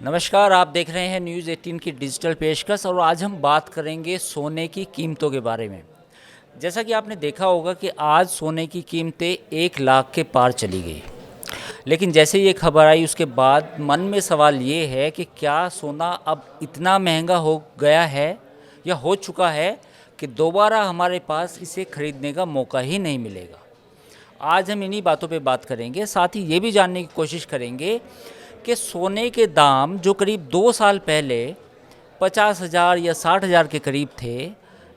नमस्कार, आप देख रहे हैं न्यूज़ 18 की डिजिटल पेशकश और आज हम बात करेंगे सोने की कीमतों के बारे में। जैसा कि आपने देखा होगा कि आज सोने की कीमतें 1 लाख के पार चली गई। लेकिन जैसे ये खबर आई उसके बाद मन में सवाल ये है कि क्या सोना अब इतना महंगा हो गया है या हो चुका है कि दोबारा हमारे पास इसे खरीदने का मौका ही नहीं मिलेगा। आज हम इन्हीं बातों पे बात करेंगे, साथ ही ये भी जानने की कोशिश करेंगे कि सोने के दाम जो करीब 2 साल पहले 50,000 या 60,000 के करीब थे,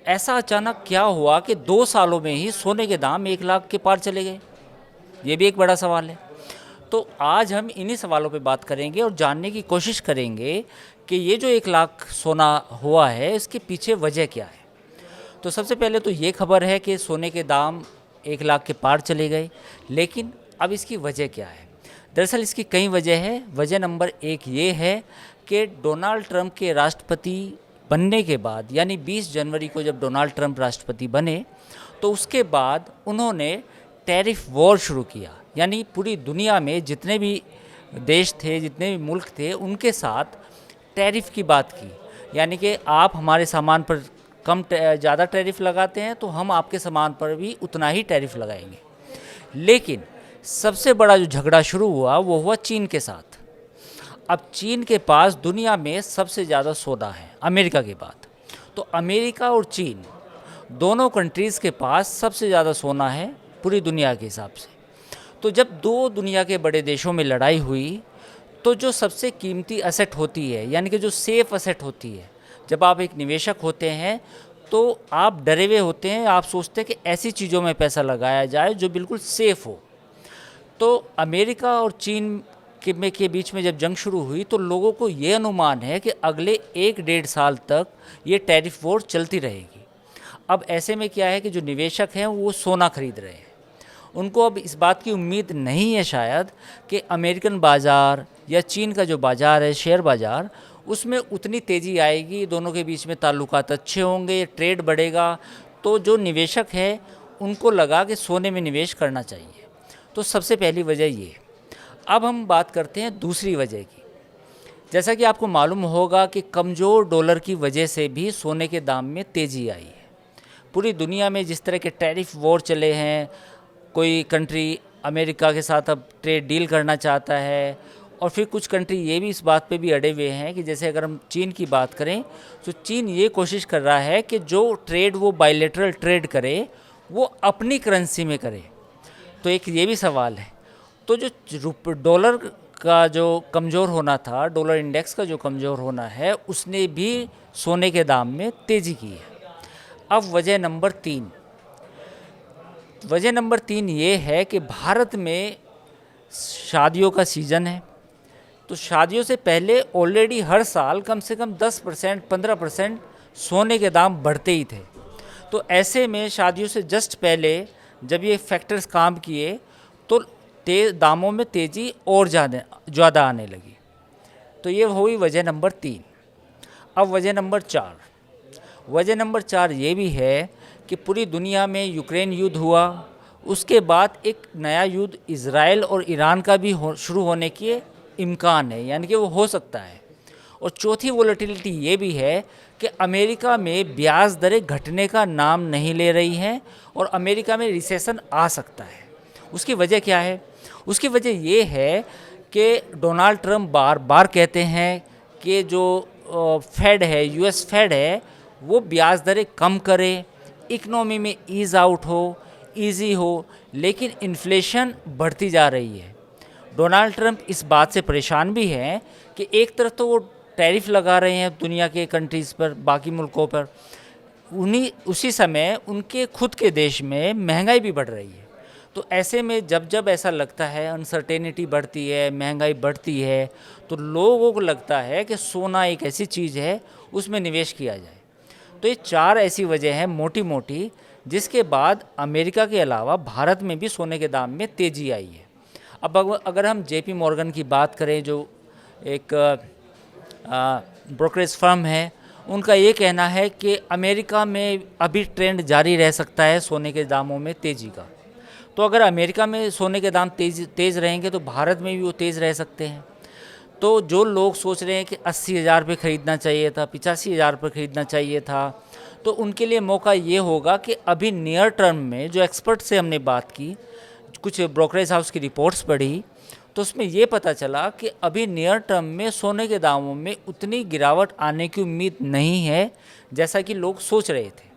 ऐसा अचानक क्या हुआ कि 2 सालों में ही सोने के दाम 1 लाख के पार चले गए। ये भी एक बड़ा सवाल है। तो आज हम इन्हीं सवालों पे बात करेंगे और जानने की कोशिश करेंगे कि ये जो 1 लाख सोना हुआ है इसके पीछे वजह क्या है। तो सबसे पहले तो ये खबर है कि सोने के दाम 1 लाख के पार चले गए, लेकिन अब इसकी वजह क्या है। दरअसल इसकी कई वजह है। वजह नंबर 1 ये है कि डोनाल्ड ट्रंप के राष्ट्रपति बनने के बाद, यानी 20 जनवरी को जब डोनाल्ड ट्रंप राष्ट्रपति बने तो उसके बाद उन्होंने टैरिफ वॉर शुरू किया। यानी पूरी दुनिया में जितने भी देश थे, जितने भी मुल्क थे, उनके साथ टैरिफ की बात की। यानी कि आप हमारे सामान पर ज़्यादा टैरिफ लगाते हैं तो हम आपके सामान पर भी उतना ही टैरिफ लगाएंगे। लेकिन सबसे बड़ा जो झगड़ा शुरू हुआ वो हुआ चीन के साथ। अब चीन के पास दुनिया में सबसे ज़्यादा सोना है अमेरिका के बाद। तो अमेरिका और चीन दोनों कंट्रीज़ के पास सबसे ज़्यादा सोना है पूरी दुनिया के हिसाब से। तो जब दो दुनिया के बड़े देशों में लड़ाई हुई तो जो सबसे कीमती असेट होती है, यानी कि जो सेफ़ असेट होती है, जब आप एक निवेशक होते हैं तो आप डरे हुए होते हैं, आप सोचते हैं कि ऐसी चीज़ों में पैसा लगाया जाए जो बिल्कुल सेफ़ हो। तो अमेरिका और चीन के बीच में जब जंग शुरू हुई तो लोगों को ये अनुमान है कि अगले 1-1.5 साल तक ये टैरिफ वॉर चलती रहेगी। अब ऐसे में क्या है कि जो निवेशक हैं वो सोना खरीद रहे हैं। उनको अब इस बात की उम्मीद नहीं है शायद कि अमेरिकन बाज़ार या चीन का जो बाज़ार है, शेयर बाज़ार, उसमें उतनी तेज़ी आएगी, दोनों के बीच में ताल्लुकात अच्छे होंगे, ट्रेड बढ़ेगा। तो जो निवेशक है उनको लगा कि सोने में निवेश करना चाहिए। तो सबसे पहली वजह ये। अब हम बात करते हैं दूसरी वजह की। जैसा कि आपको मालूम होगा कि कमज़ोर डॉलर की वजह से भी सोने के दाम में तेज़ी आई है। पूरी दुनिया में जिस तरह के टैरिफ वॉर चले हैं, कोई कंट्री अमेरिका के साथ अब ट्रेड डील करना चाहता है, और फिर कुछ कंट्री ये भी इस बात पे भी अड़े हुए हैं कि जैसे अगर हम चीन की बात करें तो चीन ये कोशिश कर रहा है कि जो ट्रेड वो बायलैटरल ट्रेड करे वो अपनी करेंसी में करे। तो एक ये भी सवाल है। तो जो डॉलर का जो कमज़ोर होना था, डॉलर इंडेक्स का जो कमज़ोर होना है, उसने भी सोने के दाम में तेज़ी की है। अब वजह नंबर तीन ये है कि भारत में शादियों का सीज़न है। तो शादियों से पहले ऑलरेडी हर साल कम से कम 10% 15% सोने के दाम बढ़ते ही थे। तो ऐसे में शादियों से जस्ट पहले जब ये फैक्टर्स काम किए तो दामों में तेज़ी और ज़्यादा आने लगी। तो ये हुई वजह नंबर 3। अब वजह नंबर 4 ये भी है कि पूरी दुनिया में यूक्रेन युद्ध हुआ, उसके बाद एक नया युद्ध इज़राइल और ईरान का भी शुरू होने के इम्कान है, यानी कि वो हो सकता है। और चौथी वोलेटिलिटी ये भी है कि अमेरिका में ब्याज दरें घटने का नाम नहीं ले रही हैं और अमेरिका में रिसेशन आ सकता है। उसकी वजह क्या है? उसकी वजह ये है कि डोनाल्ड ट्रंप बार बार कहते हैं कि जो फेड है, यूएस फेड है, वो ब्याज दरें कम करे, इकनॉमी में ईज़ आउट हो, ईजी हो, लेकिन इन्फ्लेशन बढ़ती जा रही है। डोनाल्ड ट्रंप इस बात से परेशान भी हैं कि एक तरफ तो वो टैरिफ लगा रहे हैं दुनिया के कंट्रीज़ पर, बाकी मुल्कों पर, उसी समय उनके खुद के देश में महंगाई भी बढ़ रही है। तो ऐसे में जब ऐसा लगता है, अनसर्टेनिटी बढ़ती है, महंगाई बढ़ती है, तो लोगों को लगता है कि सोना एक ऐसी चीज़ है उसमें निवेश किया जाए। तो ये 4 ऐसी वजह हैं मोटी मोटी, जिसके बाद अमेरिका के अलावा भारत में भी सोने के दाम में तेज़ी आई है। अब अगर हम जेपी मॉर्गन की बात करें, जो एक ब्रोकरेज फर्म है, उनका ये कहना है कि अमेरिका में अभी ट्रेंड जारी रह सकता है सोने के दामों में तेज़ी का। तो अगर अमेरिका में सोने के दाम तेज़ रहेंगे तो भारत में भी वो तेज़ रह सकते हैं। तो जो लोग सोच रहे हैं कि 80,000 पे ख़रीदना चाहिए था, 85,000 पे ख़रीदना चाहिए था, तो उनके लिए मौका ये होगा कि अभी नियर टर्म में जो एक्सपर्ट से हमने बात की, कुछ ब्रोकरेज हाउस की रिपोर्ट्स पढ़ी, तो उसमें ये पता चला कि अभी नियर टर्म में सोने के दामों में उतनी गिरावट आने की उम्मीद नहीं है जैसा कि लोग सोच रहे थे।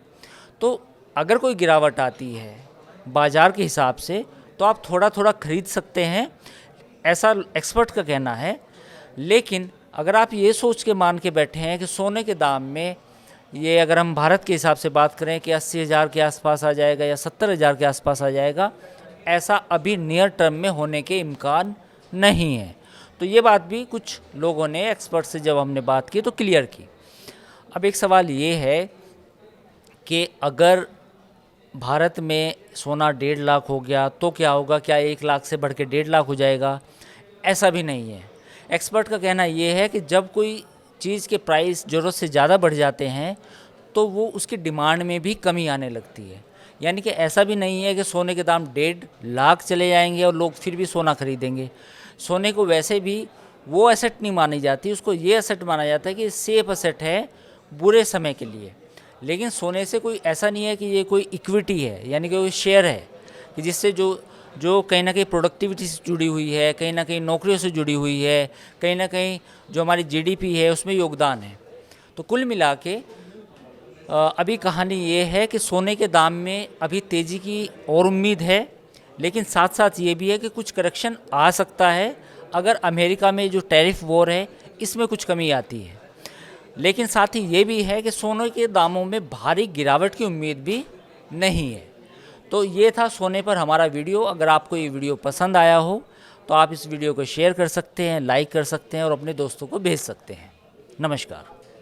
तो अगर कोई गिरावट आती है बाज़ार के हिसाब से तो आप थोड़ा थोड़ा ख़रीद सकते हैं, ऐसा एक्सपर्ट का कहना है। लेकिन अगर आप ये सोच के मान के बैठे हैं कि सोने के दाम में ये, अगर हम भारत के हिसाब से बात करें कि 80,000 के आसपास आ जाएगा या 70,000 के आसपास आ जाएगा, ऐसा अभी नियर टर्म में होने के इम्कान नहीं है। तो ये बात भी कुछ लोगों ने, एक्सपर्ट से जब हमने बात की तो क्लियर की। अब एक सवाल ये है कि अगर भारत में सोना 1.5 लाख हो गया तो क्या होगा, क्या 1 लाख से बढ़ के 1.5 लाख हो जाएगा? ऐसा भी नहीं है। एक्सपर्ट का कहना ये है कि जब कोई चीज़ के प्राइस ज़रूरत से ज़्यादा बढ़ जाते हैं तो वो उसकी डिमांड में भी कमी आने लगती है। यानी कि ऐसा भी नहीं है कि सोने के दाम 1.5 लाख चले जाएंगे और लोग फिर भी सोना खरीदेंगे। सोने को वैसे भी वो एसेट नहीं मानी जाती, उसको ये एसेट माना जाता है कि सेफ एसेट है बुरे समय के लिए। लेकिन सोने से कोई ऐसा नहीं है कि ये कोई इक्विटी है, यानी कि कोई शेयर है कि जिससे जो कहीं ना कहीं प्रोडक्टिविटी से जुड़ी हुई है, कहीं ना कहीं नौकरियों से जुड़ी हुई है, कहीं ना कहीं जो हमारी जीडीपी है उसमें योगदान है। तो कुल मिला के अभी कहानी ये है कि सोने के दाम में अभी तेज़ी की और उम्मीद है, लेकिन साथ साथ ये भी है कि कुछ करेक्शन आ सकता है अगर अमेरिका में जो टैरिफ वॉर है इसमें कुछ कमी आती है। लेकिन साथ ही ये भी है कि सोने के दामों में भारी गिरावट की उम्मीद भी नहीं है। तो ये था सोने पर हमारा वीडियो। अगर आपको ये वीडियो पसंद आया हो तो आप इस वीडियो को शेयर कर सकते हैं, लाइक कर सकते हैं और अपने दोस्तों को भेज सकते हैं। नमस्कार।